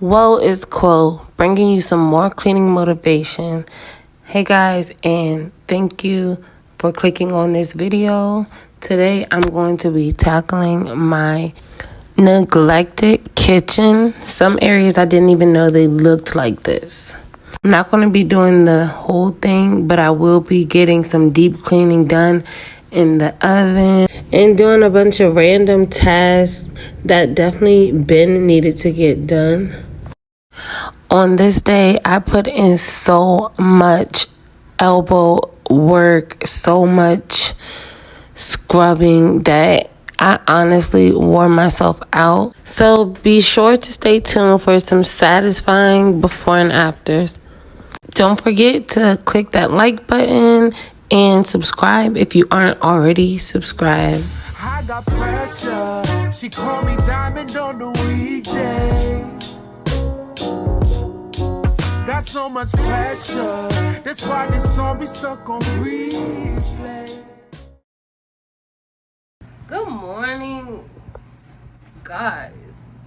Woe is Quo, bringing you some more cleaning motivation. Hey guys, and thank you for clicking on this video. Today I'm going to be tackling my neglected kitchen. Some areas I didn't even know they looked like this. I'm not going to be doing the whole thing, but I will be getting some deep cleaning done in the oven and doing a bunch of random tasks that definitely been needed to get done. On this day, I put in so much elbow work, so much scrubbing that I honestly wore myself out. So be sure to stay tuned for some satisfying before and afters. Don't forget to click that like button and subscribe if you aren't already subscribed. I got pressure. She call me diamond on the weekday. Got so much pressure. That's why this song be stuck on replay. Good morning, guys.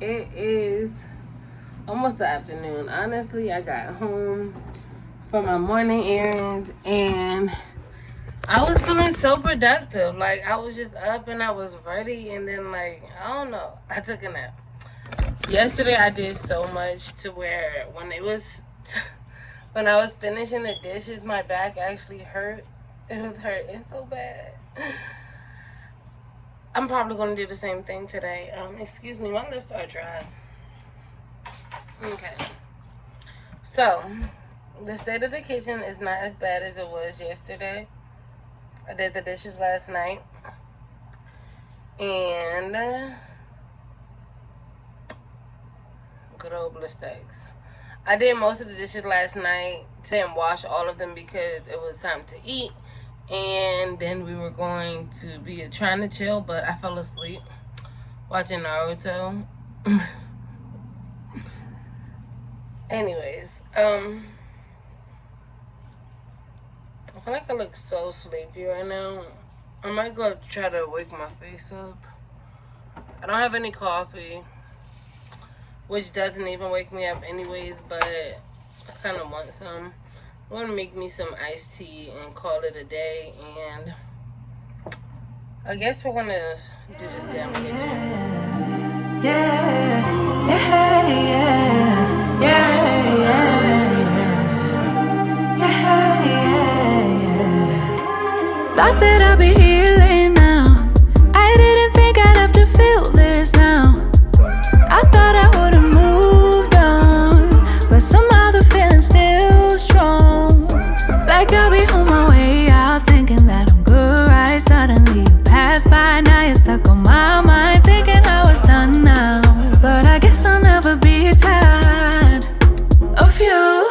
It is almost the afternoon. Honestly, I got home from my morning errands and I was feeling so productive. Like, I was just up and I was ready, and then, like, I don't know, I took a nap. Yesterday I did so much to where when I was finishing the dishes, my back actually hurt. It was hurting so bad. I'm probably going to do the same thing today. Excuse me, my lips are dry. Okay. So, the state of the kitchen is not as bad as it was yesterday. I did the dishes last night. And good old mistakes. I did most of the dishes last night. Didn't wash all of them because it was time to eat. And then we were going to be trying to chill, but I fell asleep watching Naruto. Anyways, I feel like I look so sleepy right now. I might go try to wake my face up. I don't have any coffee, which doesn't even wake me up anyways, but I kind of want some. I want to make me some iced tea and call it a day, and I guess we're going to do this damn kitchen. Thought that I'd be healing now. I didn't think I'd have to feel this now. I thought I would've moved on, but somehow the feeling's still strong. Like I'll be on my way out, thinking that I'm good, right? Suddenly you pass by, now you're stuck on my mind, thinking I was done now. But I guess I'll never be tired of you.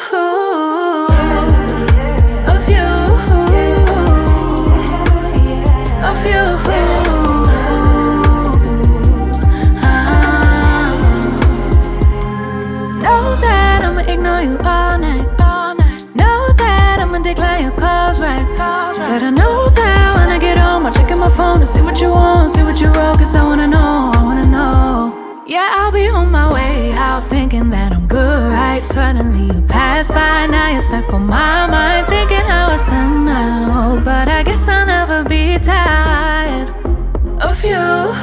But I know that when I get home, I'll check in my phone to see what you want, see what you wrote, cause I wanna know. Yeah, I'll be on my way out, thinking that I'm good, right? Suddenly you pass by, now you're stuck on my mind, thinking I was done now. But I guess I'll never be tired of you.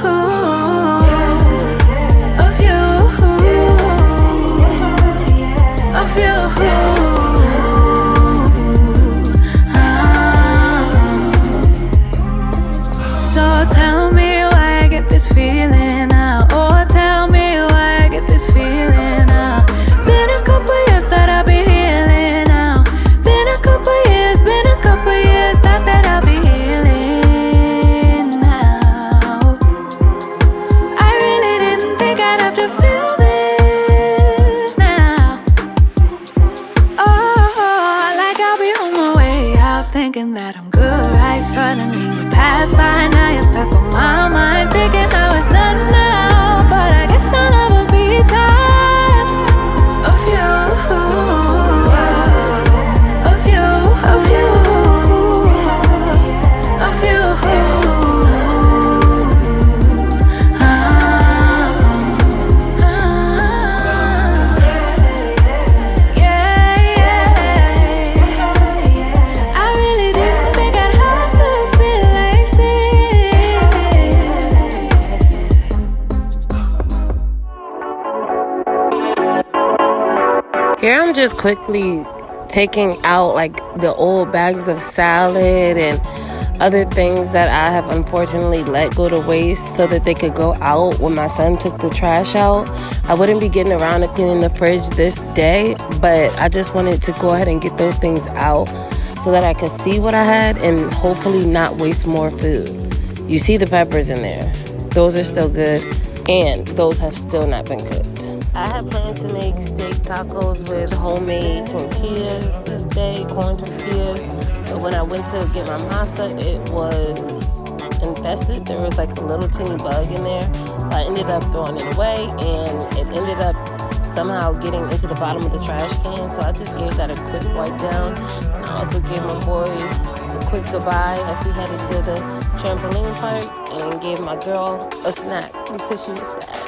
Of you. So tell me why I get this feeling now. Oh, tell me why I get this feeling now. Been a couple years that I'll be healing now. Been a couple years that I'll be healing now. I really didn't think I'd have to feel this now. Oh, like I'll be on my way out, thinking that I'm good, right? Suddenly you pass by, now you're stuck on my mind, thinking I was done now. But I guess I'll never be tired Here I'm just quickly taking out like the old bags of salad and other things that I have unfortunately let go to waste so that they could go out when my son took the trash out. I wouldn't be getting around to cleaning the fridge this day, but I just wanted to go ahead and get those things out so that I could see what I had and hopefully not waste more food. You see the peppers in there. Those are still good, and those have still not been cooked. I had planned to make steak tacos with homemade tortillas this day, corn tortillas. But when I went to get my masa, it was infested. There was like a little teeny bug in there. I ended up throwing it away, and it ended up somehow getting into the bottom of the trash can. So I just gave that a quick wipe down. And I also gave my boy a quick goodbye as he headed to the trampoline park, and gave my girl a snack because she was sad.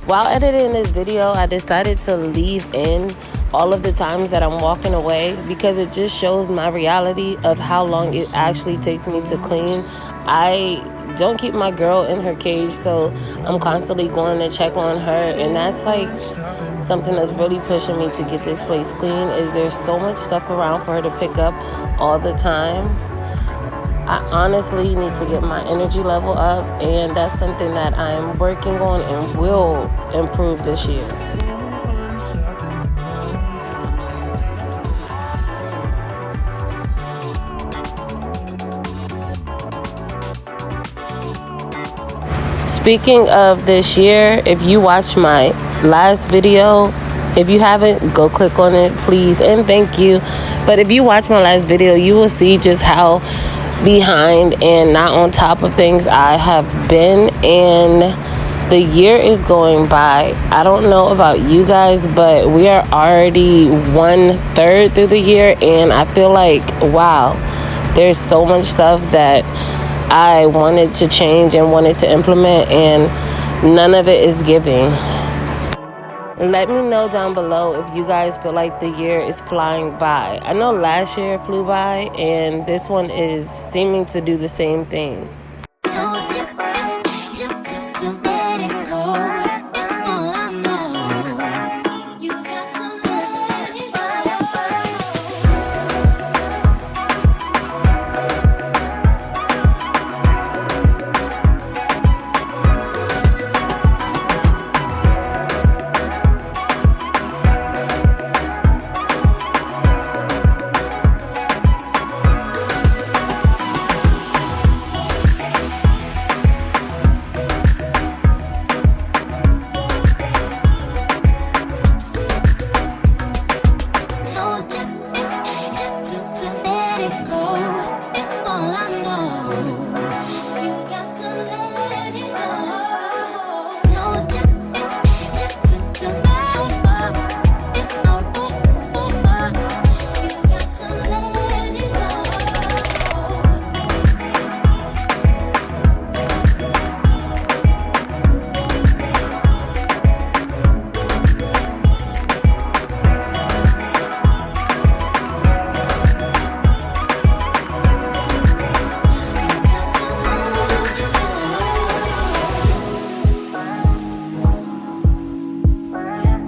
While editing this video, I decided to leave in all of the times that I'm walking away because it just shows my reality of how long it actually takes me to clean. I don't keep my girl in her cage, so I'm constantly going to check on her, and that's like something that's really pushing me to get this place clean. Is there's so much stuff around for her to pick up all the time. I honestly need to get my energy level up, and that's something that I'm working on and will improve this year. Speaking of this year, if you watched my last video, if you haven't, go click on it, please, and thank you. But if you watch my last video, you will see just how behind and not on top of things I have been, and the year is going by. I don't know about you guys, but we are already 1/3 through the year, and I feel like, wow, there's so much stuff that I wanted to change and wanted to implement, and none of it is giving. Let me know down below if you guys feel like the year is flying by. I know last year flew by, and this one is seeming to do the same thing.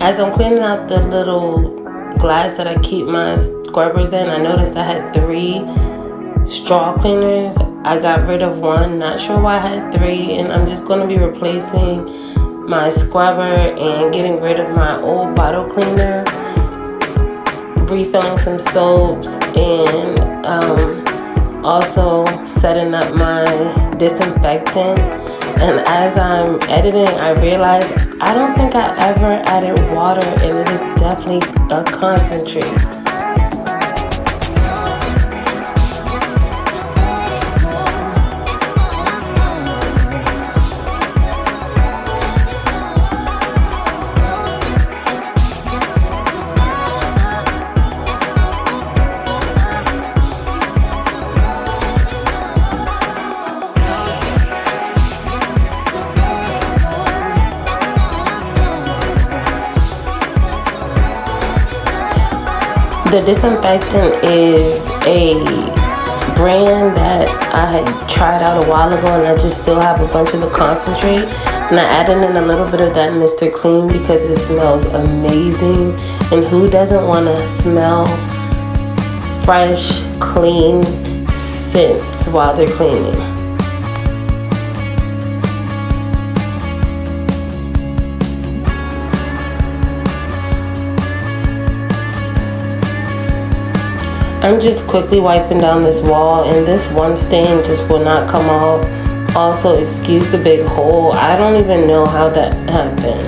As I'm cleaning out the little glass that I keep my scrubbers in, I noticed I had 3 straw cleaners. I got rid of one, not sure why I had 3, and I'm just going to be replacing my scrubber and getting rid of my old bottle cleaner, refilling some soaps, and also setting up my disinfectant. And as I'm editing, I realized I don't think I ever added water, and it is definitely a concentrate. The disinfectant is a brand that I had tried out a while ago, and I just still have a bunch of the concentrate. And I added in a little bit of that Mr. Clean because it smells amazing. And who doesn't want to smell fresh, clean scents while they're cleaning? I'm just quickly wiping down this wall, and this one stain just will not come off. Also, excuse the big hole. I don't even know how that happened.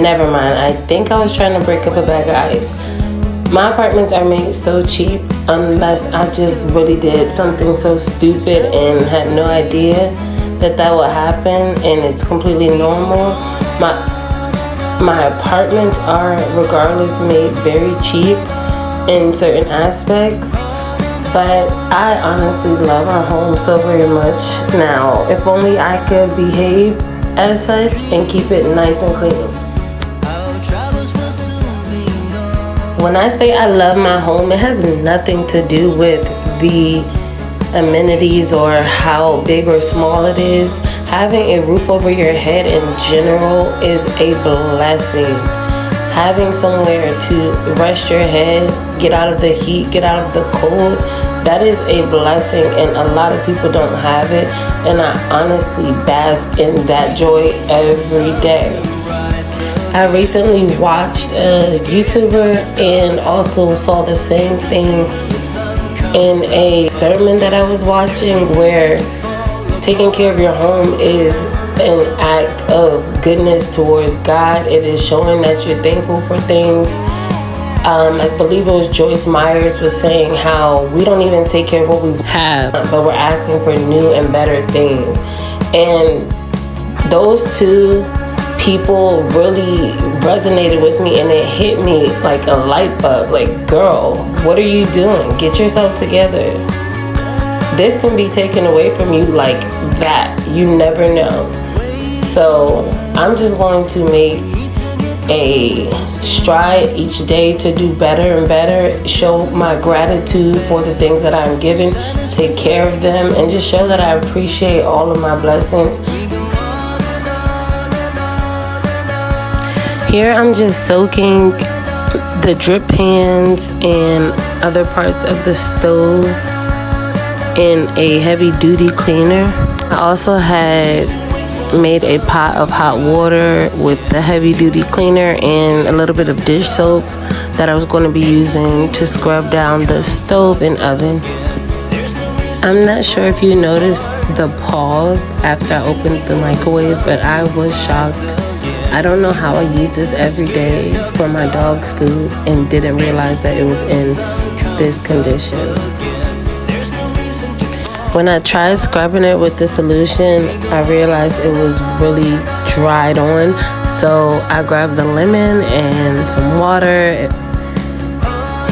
Never mind. I think I was trying to break up a bag of ice. My apartments are made so cheap unless I just really did something so stupid and had no idea that that would happen, and it's completely normal. My apartments are regardless made very cheap in certain aspects, but I honestly love our home so very much. Now, if only I could behave as such and keep it nice and clean. When I say I love my home, it has nothing to do with the amenities or how big or small it is. Having a roof over your head in general is a blessing. Having somewhere to rest your head, get out of the heat, get out of the cold, that is a blessing, and a lot of people don't have it, and I honestly bask in that joy every day. I recently watched a YouTuber and also saw the same thing in a sermon that I was watching, where taking care of your home is an act of goodness towards God. It is showing that you're thankful for things. I believe it was Joyce Myers was saying how we don't even take care of what we have, but we're asking for new and better things. And those two people really resonated with me, and it hit me like a light bulb. Like, girl, what are you doing? Get yourself together. This can be taken away from you like that. You never know. So I'm just going to make a stride each day to do better and better, show my gratitude for the things that I'm given, take care of them, and just show that I appreciate all of my blessings. Here I'm just soaking the drip pans and other parts of the stove in a heavy duty cleaner. I also had made a pot of hot water with the heavy duty cleaner and a little bit of dish soap that I was going to be using to scrub down the stove and oven. I'm not sure if you noticed the pause after I opened the microwave, but I was shocked. I don't know how I use this every day for my dog's food and didn't realize that it was in this condition. When I tried scrubbing it with the solution, I realized it was really dried on. So I grabbed the lemon and some water,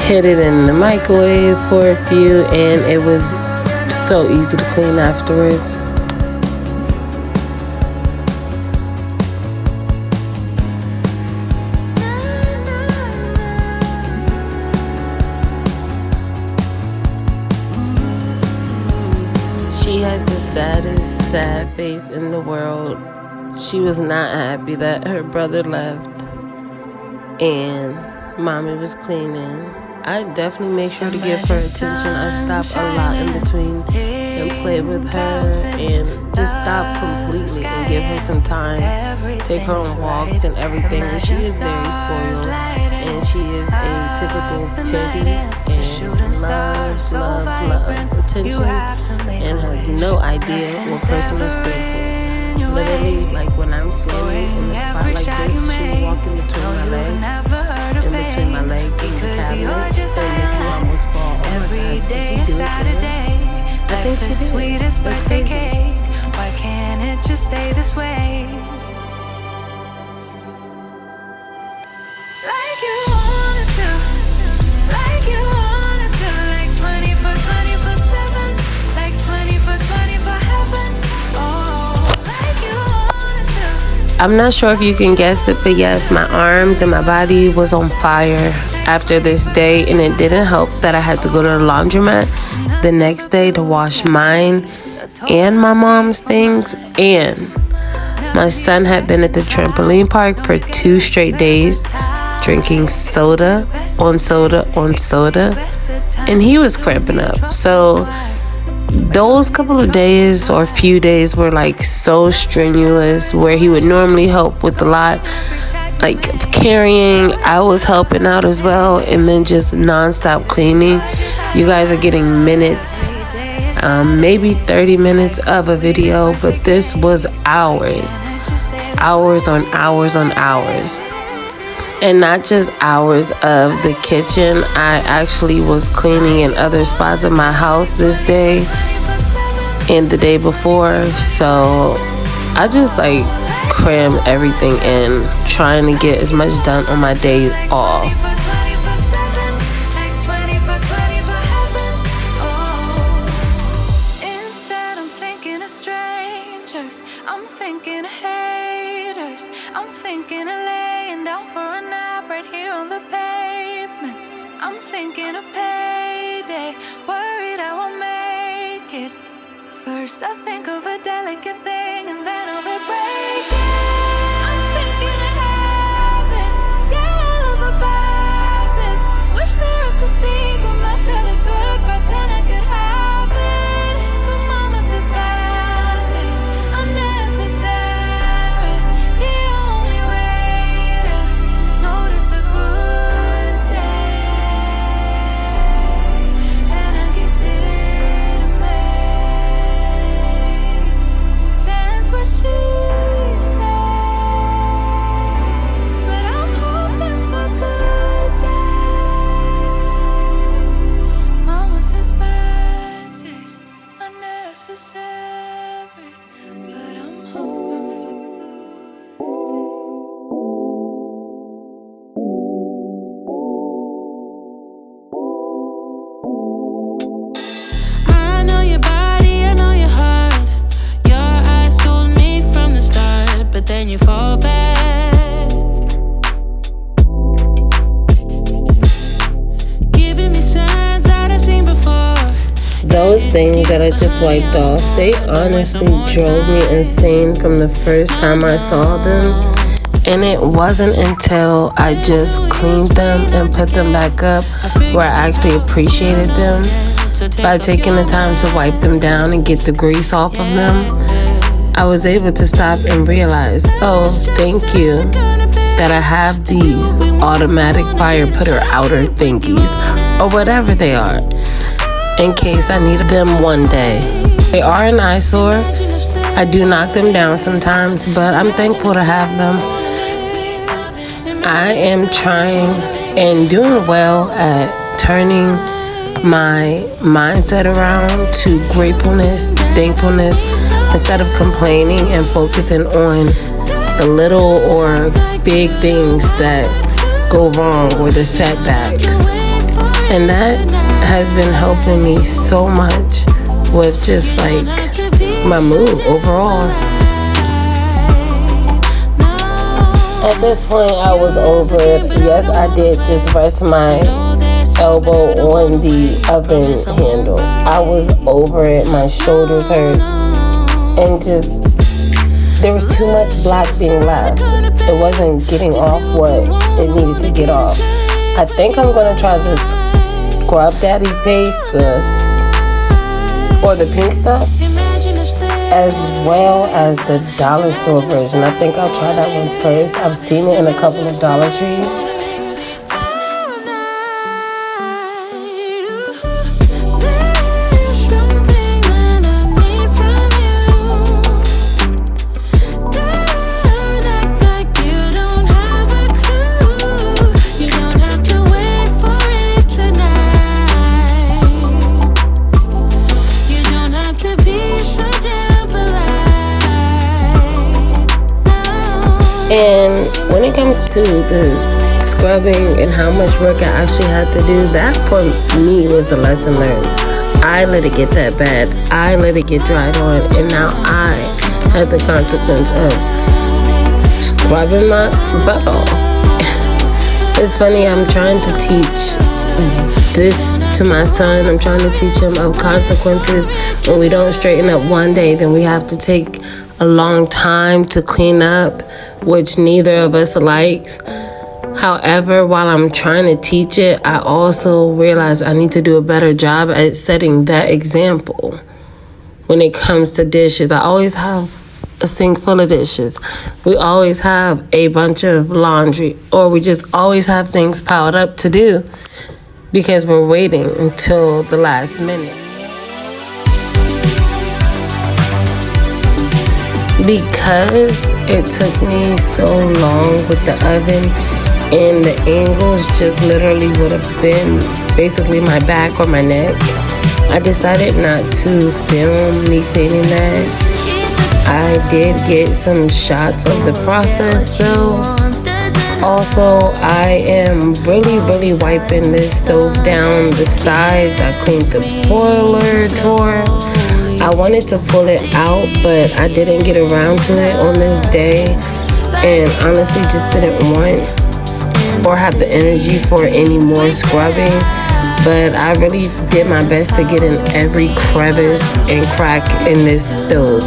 hid it in the microwave for a few, and it was so easy to clean afterwards. She has the saddest, sad face in the world. She was not happy that her brother left and mommy was cleaning. I definitely make sure to give her attention. I stop a lot in between and play with her and just stop completely and give her some time. Take her on walks and everything. And she is very spoiled, and she is a typical piggy and loves attention and has no idea what personal space is. Literally, like when I'm standing in a spot like this, she will walk in between my legs, and the cabinet, and make me almost fall. Oh my gosh, did she do it good? I think she did. That's crazy. Why can't it just stay this way? Like you wanted to, like you wanted to, like 24/7, like 24/24 heaven. Oh, like you wanted to. I'm not sure if you can guess it, but yes, my arms and my body was on fire. after this day, and it didn't help that I had to go to the laundromat the next day to wash mine and my mom's things. And my son had been at the trampoline park for 2 straight days, drinking soda on soda on soda, and he was cramping up. So those couple of days or few days were like so strenuous, where he would normally help with a lot, like carrying. I was helping out as well, and then just non-stop cleaning. You guys are getting minutes, maybe 30 minutes of a video, but this was hours on hours on hours. And not just hours of the kitchen. I actually was cleaning in other spots of my house this day and the day before. So I just like crammed everything in, trying to get as much done on my days off. Instead, I'm thinking of strangers. I'm thinking of haters. I'm thinking of laying down for a nap right here on the pavement. I'm thinking of payday, worried I won't make it. First I think of a delicate thing, and then of it breaking. I'm thinking of habits, yeah, all of the bad bits. Wish there was a sequel, not to the good parts, and I could have it. But mama says bad days unnecessary. The only way to notice a good day, and I guess it makes sense what she said. But I'm hoping for good days. Mama says bad days unnecessary, but I'm hoping for good days. I know your body, I know your heart. Your eyes told me from the start, but then you fall back. Giving me signs that I've seen before. Those things that I just wiped off, they honestly drove me insane from the first time I saw them. And it wasn't until I just cleaned them and put them back up where I actually appreciated them. By taking the time to wipe them down and get the grease off of them, I was able to stop and realize, oh, thank you that I have these automatic fire putter outer thingies, or whatever they are, in case I need them one day. They are an eyesore. I do knock them down sometimes, but I'm thankful to have them. I am trying and doing well at turning my mindset around to gratefulness, thankfulness, instead of complaining and focusing on the little or big things that go wrong or the setbacks. And that has been helping me so much with just like my mood overall. At this point, I was over it. Yes, I did just rest my elbow on the oven handle. I was over it. My shoulders hurt. And just, there was too much black being left. It wasn't getting off what it needed to get off. I think I'm going to try this Scrub Daddy paste, or the pink stuff, as well as the dollar store version. I think I'll try that one first. I've seen it in a couple of Dollar Trees. And when it comes to the scrubbing and how much work I actually had to do, that for me was a lesson learned. I let it get that bad. I let it get dried on, and now I had the consequence of scrubbing my butt off. It's funny, I'm trying to teach this to my son. I'm trying to teach him of consequences. When we don't straighten up one day, then we have to take a long time to clean up, which neither of us likes. However, while I'm trying to teach it, I also realize I need to do a better job at setting that example. When it comes to dishes, I always have a sink full of dishes. We always have a bunch of laundry, or we just always have things piled up to do because we're waiting until the last minute. Because it took me so long with the oven, and the angles just literally would have been basically my back or my neck, I decided not to film me cleaning that. I did get some shots of the process though. Also, I am really wiping this stove down the sides. I cleaned the boiler drawer. I wanted to pull it out, but I didn't get around to it on this day, and honestly just didn't want or have the energy for any more scrubbing. But I really did my best to get in every crevice and crack in this stove.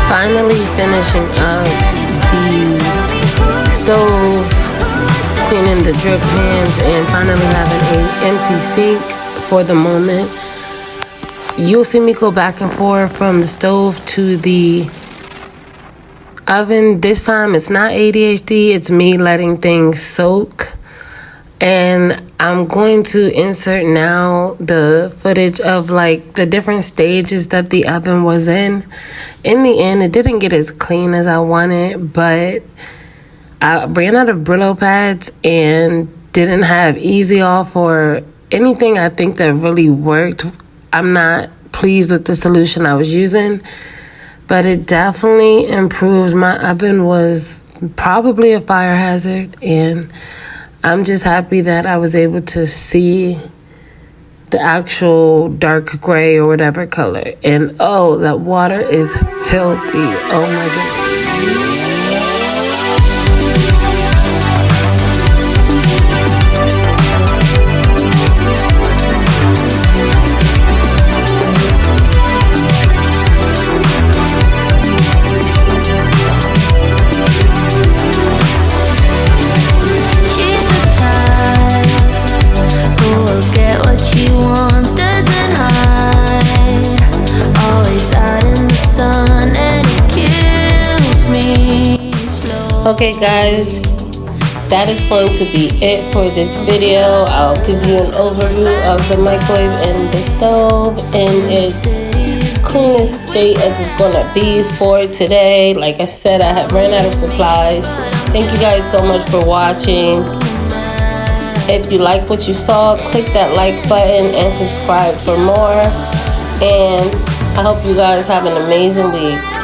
Finally finishing up the stove, cleaning the drip pans, and finally having an empty sink for the moment. You'll see me go back and forth from the stove to the oven. This time it's not ADHD, it's me letting things soak. And I'm going to insert now the footage of like the different stages that the oven was in. In the end, it didn't get as clean as I wanted, but I ran out of Brillo pads and didn't have Easy Off or anything I think that really worked. I'm not pleased with the solution I was using, but it definitely improved. My oven was probably a fire hazard, and I'm just happy that I was able to see the actual dark gray or whatever color. And oh, that water is filthy. Oh my goodness. Okay guys, that is going to be it for this video. I'll give you an overview of the microwave and the stove in its cleanest state as it's going to be for today. Like I said, I have ran out of supplies. Thank you guys so much for watching. If you like what you saw, click that like button and subscribe for more. And I hope you guys have an amazing week.